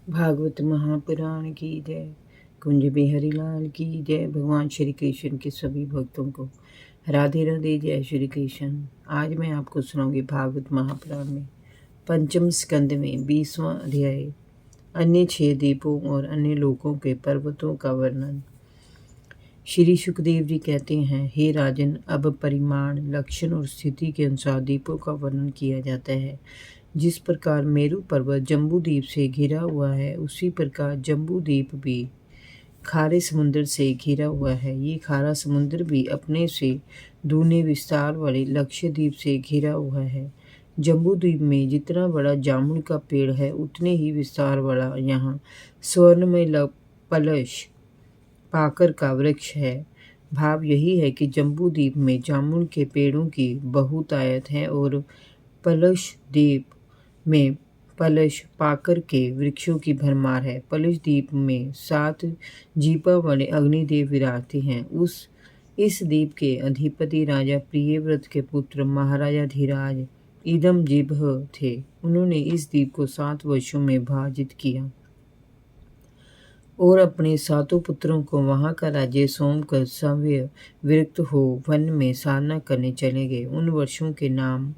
भागवत महापुराण की जय। कुंज बिहारी लाल की जय। भगवान श्री कृष्ण के सभी भक्तों को राधे राधे, जय श्री कृष्ण। आज मैं आपको सुनाऊंगी भागवत महापुराण में पंचम स्कंद में 20वां अध्याय, अन्य 6 द्वीपों और अन्य लोकों के पर्वतों का वर्णन। श्री सुखदेव जी कहते हैं, हे राजन, अब परिमाण, लक्षण और स्थिति के अनुसार द्वीपों का वर्णन किया जाता है। जिस प्रकार मेरू पर्वत जम्बू द्वीप से घिरा हुआ है, उसी प्रकार जम्बू द्वीप भी खारे समुद्र से घिरा हुआ है। ये खारा समुद्र भी अपने से दूने विस्तार वाले लक्षद्वीप से घिरा हुआ है। जम्बू द्वीप में जितना बड़ा जामुन का पेड़ है, उतने ही विस्तार वाला यहाँ स्वर्णमय पलश पाकर का वृक्ष है। भाव यही है कि जम्बू द्वीप में जामुन के पेड़ों की बहुतायत है और पलश द्वीप में पलश पाकर के वृक्षों की भरमार है। पलश द्वीप में 7 जीपा वाले अग्निदेव विराजते हैं। इस द्वीप के अधिपति राजा प्रियव्रत के पुत्र महाराजा धीराज इदम जिभ्ह थे। उन्होंने इस द्वीप को 7 वर्षों में विभाजित किया और अपने 7 पुत्रों को वहां का राज्य सौंपकर सवय विरक्त हो वन में साधना करने चले गए। उन वर्षों के नाम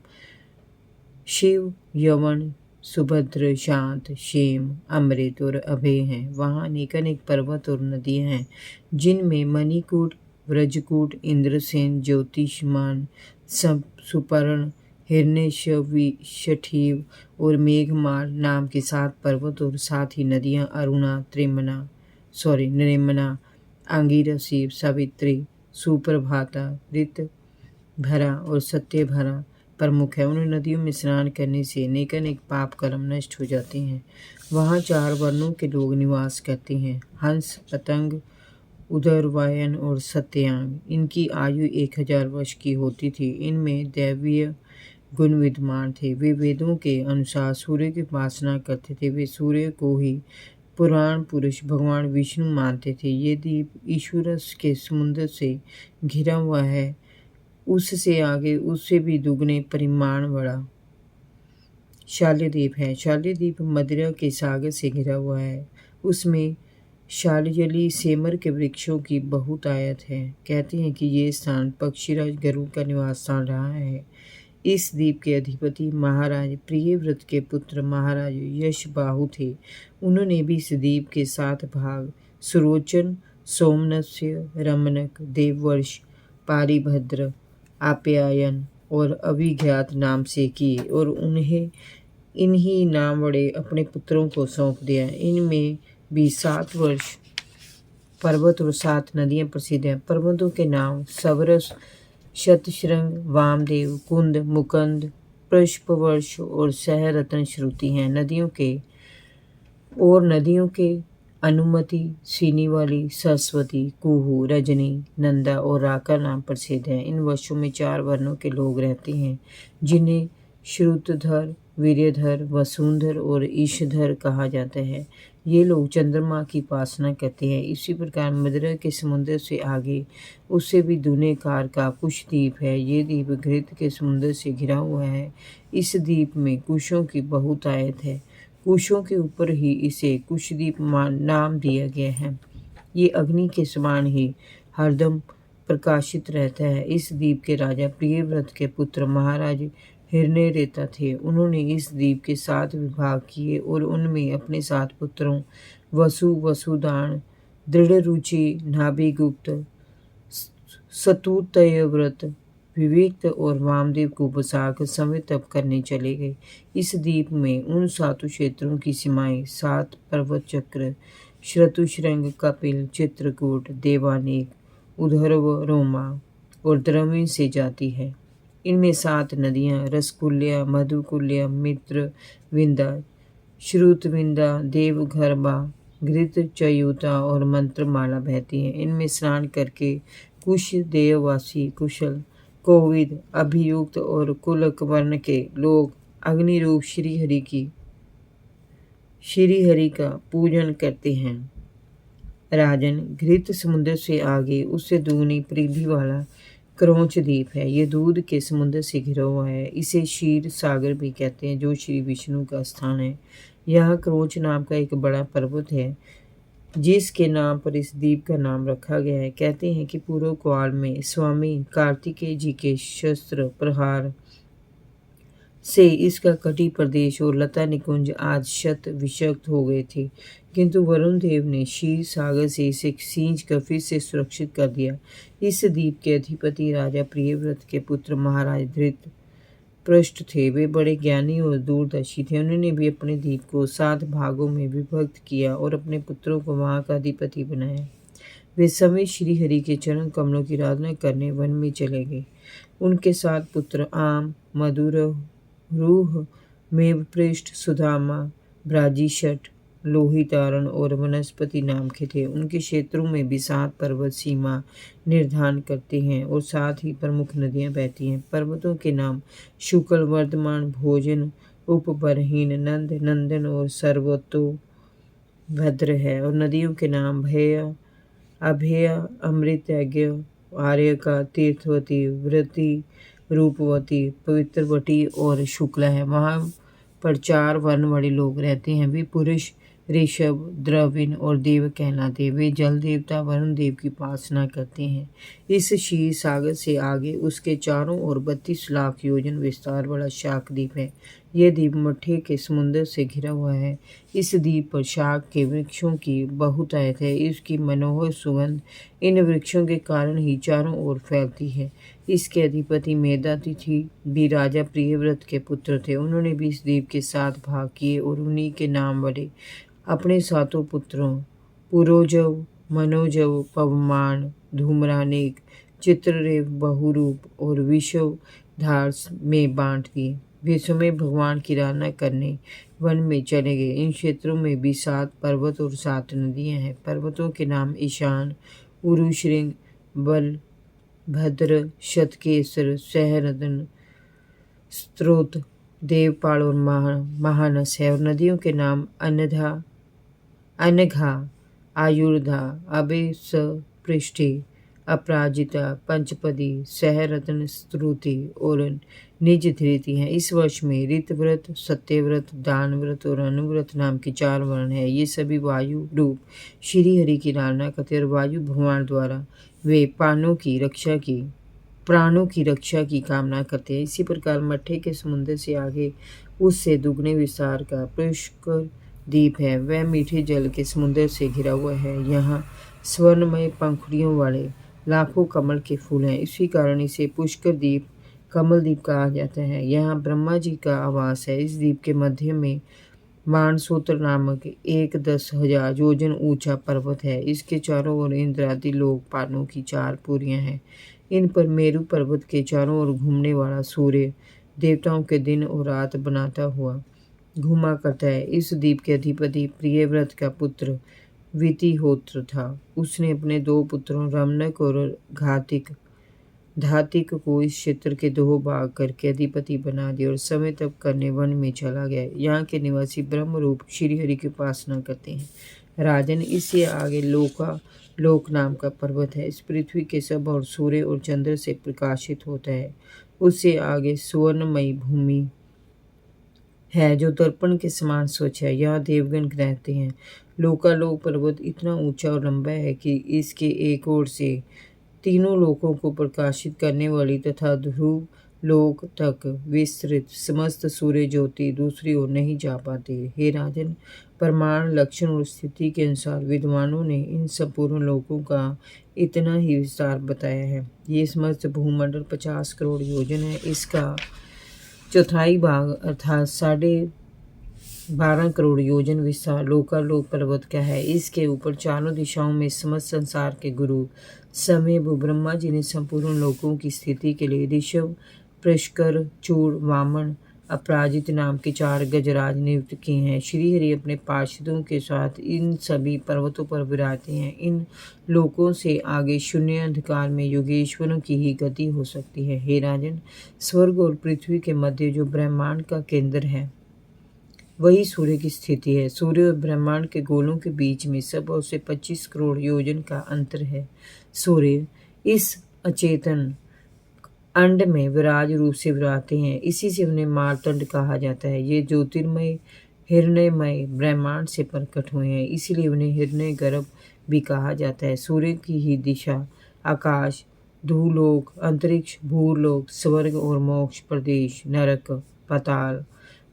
शिव, यवन, सुभद्र, शांत, क्षेम, अमृत और अभय हैं। वहाँ अनेक पर्वत और नदियाँ हैं, जिनमें मणिकूट, व्रजकूट, इंद्रसेन, ज्योतिषमान, सुपर्ण, हिरण्यशठीव और मेघमाल नाम के 7 पर्वत और साथ ही नदियाँ अरुणा, नृमना, आंगिरसी, सावित्री, सुप्रभाता, ऋत भरा और सत्य भरा प्रमुख है। उन नदियों में स्नान करने से अनेक पाप कर्म नष्ट हो जाते हैं। वहाँ 4 वर्णों के लोग निवास करते हैं, हंस, पतंग, उदरवायन और सत्यांग। इनकी आयु 1000 वर्ष की होती थी। इनमें दैवीय गुण विद्यमान थे। वे वेदों के अनुसार सूर्य की उपासना करते थे। वे सूर्य को ही पुराण पुरुष भगवान विष्णु मानते थे। ये द्वीप ईश्वर के समुद्र से घिरा हुआ है। उससे आगे उससे भी दुगने परिमाण बड़ा शाल्यद्वीप है। शाल्यद्वीप मदिरा के सागर से घिरा हुआ है। उसमें शाल्यजली सेमर के वृक्षों की बहुतायत है। कहते हैं कि ये स्थान पक्षीराज गरुड़ का निवास स्थान रहा है। इस द्वीप के अधिपति महाराज प्रियव्रत के पुत्र महाराज यशबाहु थे। उन्होंने भी इस द्वीप के 7 भाग सुरोचन, सोमनस्य, रमनक, देववर्ष, पारिभद्र, आप्यायन और अभिज्ञात नाम से किए और उन्हें इन्हीं नाम वड़े अपने पुत्रों को सौंप दिया। इनमें भी 7 वर्ष पर्वत और 7 नदियां प्रसिद्ध हैं। पर्वतों के नाम सवरस, शतशृंग, वामदेव, कुंद, मुकंद, पुष्पवर्ष और सहरतन श्रुति हैं। नदियों के अनुमति, सीनीवाली, सरस्वती, कुहू, रजनी, नंदा और राका नाम प्रसिद्ध हैं। इन वर्षों में 4 वर्णों के लोग रहते हैं, जिन्हें श्रुतधर, वीर्यधर, वसुंधर और ईशधर कहा जाता है। ये लोग चंद्रमा की उपासना करते हैं। इसी प्रकार मदिरा के समुद्र से आगे उससे भी दूने कार का कुश द्वीप है। ये द्वीप घृत के समुद्र से घिरा हुआ है। इस द्वीप में कुशों की बहुतायत है। कुशों के ऊपर ही इसे कुशद्वीप नाम दिया गया है। ये अग्नि के समान ही हरदम प्रकाशित रहता है। इस द्वीप के राजा प्रियव्रत के पुत्र महाराज हिरण्यरेता थे। उन्होंने इस द्वीप के 7 विभाग किए और उनमें अपने 7 पुत्रों वसुदान, दृढ़रुचि, नाभिगुप्त, सतुतयव्रत, विवेक और वामदेव को बसाकर समय तप करने चले गए। इस द्वीप में उन 7 क्षेत्रों की सीमाएं 7 पर्वत चक्र, श्रतुशृंग, कपिल, चित्रकूट, देवानेक, उधर्व, रोमा और द्रविण से जाती है। इनमें 7 नदियां रसकुल्या, मधुकुल्या, मित्र विंदा, श्रुतविंदा, देवगर्भा, घृत चयूता और मंत्रमाला बहती हैं। इनमें स्नान करके कुश देववासी, कुशल, कोविद, अभियुक्त और कुलक वर्ण के लोग अग्नि रूप श्री हरि का पूजन करते हैं। राजन, घृत समुद्र से आगे उससे दुगनी परिधि वाला क्रौंच द्वीप है। यह दूध के समुद्र से घिरा हुआ है। इसे क्षीर सागर भी कहते हैं, जो श्री विष्णु का स्थान है। यहाँ क्रोच नाम का एक बड़ा पर्वत है जिसके नाम पर इस द्वीप का नाम रखा गया है। कहते हैं कि पूर्व काल में स्वामी कार्तिकेय जी के शस्त्र प्रहार से इसका कटी प्रदेश और लता निकुंज आज शत विषक्त हो गए थे, किंतु वरुण देव ने क्षीर सागर से इसे सींच कर फिर से सुरक्षित कर दिया। इस द्वीप के अधिपति राजा प्रियव्रत के पुत्र महाराज धृत पृष्ठ थे। वे बड़े ज्ञानी और दूरदर्शी थे। उन्होंने भी अपने द्वीप को 7 भागों में विभक्त किया और अपने पुत्रों को वहां का अधिपति बनाया। वे सभी श्री हरि के चरण कमलों की आराधना करने वन में चले गए। उनके 7 पुत्र आम, मधुर, रूह, मेघपृष्ठ, सुदामा, ब्राजीशट, लोहितारण और वनस्पति नाम के थे। उनके क्षेत्रों में भी 7 पर्वत सीमा निर्धारण करते हैं और 7 ही प्रमुख नदियां बहती हैं। पर्वतों के नाम शुक्ल, वर्धमान, भोजन, उपबरहीन, नंद, नंदन और सर्वतोभद्र है। और नदियों के नाम भय, अभय, अमृतज्ञ, आर्यका, तीर्थवती, वृति, रूपवती, पवित्रवटी और शुक्ला है। वहाँ पर 4 वर्ण वाले लोग रहते हैं। वे पुरुष, ऋषभ, द्रविण और देव कहलाते। वे जल देवता वरुण देव की उपासना करते हैं। इस क्षीर सागर से आगे उसके चारों ओर 32 लाख योजन विस्तार वाला शाक द्वीप है। यह द्वीप मट्ठे के समुद्र से घिरा हुआ है। इस द्वीप पर शाक के वृक्षों की बहुतायत है। इसकी मनोहर सुगंध इन वृक्षों के कारण ही चारों ओर फैलती है। इसके अधिपति मेधातिथि भी राजा प्रियव्रत के पुत्र थे। उन्होंने भी इस द्वीप के 7 भाग किए और उन्हीं के नाम वाले अपने 7 पुत्रों पुरोजव, मनोजव, पवमान, धूम्रानेक, चित्ररेव, बहुरूप और विश्वधार में बांट दिए। वे समय भगवान की आराधना करने वन में चले गए। इन क्षेत्रों में भी 7 पर्वत और 7 नदियां हैं। पर्वतों के नाम ईशान, उरुश्रृंग, बल, भद्र, शतकेसर, सहरदन, स्त्रोत, देवपाल और महानस है। और नदियों के नाम अनघा, आयुर्धा, अभिसपृष्टि, अपराजिता, पंचपदी, सहरत्न, स्तुति और निज धृति हैं। इस वर्ष में ऋतव्रत, सत्यव्रत, दानव्रत और अनुव्रत नाम के 4 वर्ण हैं। ये सभी वायु रूप श्री हरि की आराधना करते और वायु भगवान द्वारा वे प्राणों की रक्षा की कामना करते हैं। इसी प्रकार मट्ठे के समुद्र से आगे उससे दुगने विस्तार का पुष्कर द्वीप है। वह मीठे जल के समुद्र से घिरा हुआ है। यहाँ स्वर्णमय पंखुड़ियों वाले लाखों कमल के फूल हैं। इसी कारण इसे पुष्कर द्वीप, कमल द्वीप कहा जाता है। यहाँ ब्रह्मा जी का आवास है। इस द्वीप के मध्य में मानसूत्र नामक एक 10,000 योजन ऊंचा पर्वत है। इसके चारों ओर इंद्रादि लोकपालों की 4 पुरियां हैं। इन पर मेरु पर्वत के चारों ओर घूमने वाला सूर्य देवताओं के दिन और रात बनाता हुआ घूमा करता है। इस द्वीप के अधिपति प्रियव्रत का पुत्र वितिहोत्र था। उसने अपने 2 पुत्रों रमनक और धातिक को इस क्षेत्र के 2 भाग करके अधिपति बना दिया और समय तप करने वन में चला गया। यहाँ के निवासी ब्रह्म रूप श्री हरि की उपासना करते हैं। राजन, इससे आगे लोक नाम का पर्वत है। इस पृथ्वी के सब और सूर्य और चंद्र से प्रकाशित होता है। उससे आगे सुवर्णमयी भूमि है जो दर्पण के समान स्वच्छ है। यहाँ देवगण रहते हैं। लोकालोक पर्वत इतना ऊंचा और लंबा है कि इसके एक ओर से तीनों लोकों को प्रकाशित करने वाली तथा ध्रुव लोक तक विस्तृत समस्त सूर्य ज्योति दूसरी ओर नहीं जा पाती। हे राजन, प्रमाण, लक्षण और स्थिति के अनुसार विद्वानों ने इन संपूर्ण लोकों का इतना ही विस्तार बताया है। ये समस्त भूमंडल 50 करोड़ योजन है। इसका चौथाई भाग अर्थात 12.5 करोड़ योजन विस्तार लोकालोक पर्वत का है। इसके ऊपर चारों दिशाओं में समस्त संसार के गुरु स्वयं ब्रह्मा जी ने संपूर्ण लोकों की स्थिति के लिए ऋषभ, पुष्कर, चूड़, वामन, अपराजित नाम के 4 गजराज नियुक्त किए हैं। श्री हरि अपने पार्षदों के साथ इन सभी पर्वतों पर विराजते हैं। इन लोकों से आगे शून्य अंधकार में योगेश्वरों की ही गति हो सकती है। हे राजन, स्वर्ग और पृथ्वी के मध्य जो ब्रह्मांड का केंद्र है वही सूर्य की स्थिति है। सूर्य और ब्रह्मांड के गोलों के बीच में सब और से 25 करोड़ योजन का अंतर है। सूर्य इस अचेतन अंड में विराज रूप से विराजते हैं। इसी से उन्हें मार्तंड कहा जाता है। ये ज्योतिर्मय हिरण्यमय ब्रह्मांड से प्रकट हुए हैं, इसलिए उन्हें हिरण्य गर्भ भी कहा जाता है। सूर्य की ही दिशा आकाश, धूलोक, अंतरिक्ष, भूलोक, स्वर्ग और मोक्ष प्रदेश, नरक, पाताल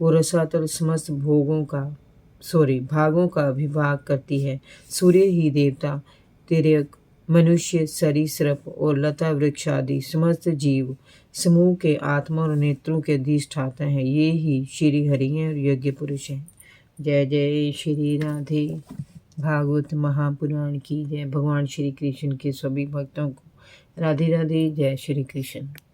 और रसातल समस्त भागों का विभाग करती है। सूर्य ही देवता, तिर्यक, मनुष्य, सरीसृप और लता वृक्ष आदि समस्त जीव समूह के आत्मा और नेत्रों के अधिष्ठाता हैं। ये ही श्री हरि हैं और यज्ञ पुरुष हैं। जय जय श्री राधे। भागवत महापुराण की जय। भगवान श्री कृष्ण के सभी भक्तों को राधे राधे। जय श्री कृष्ण।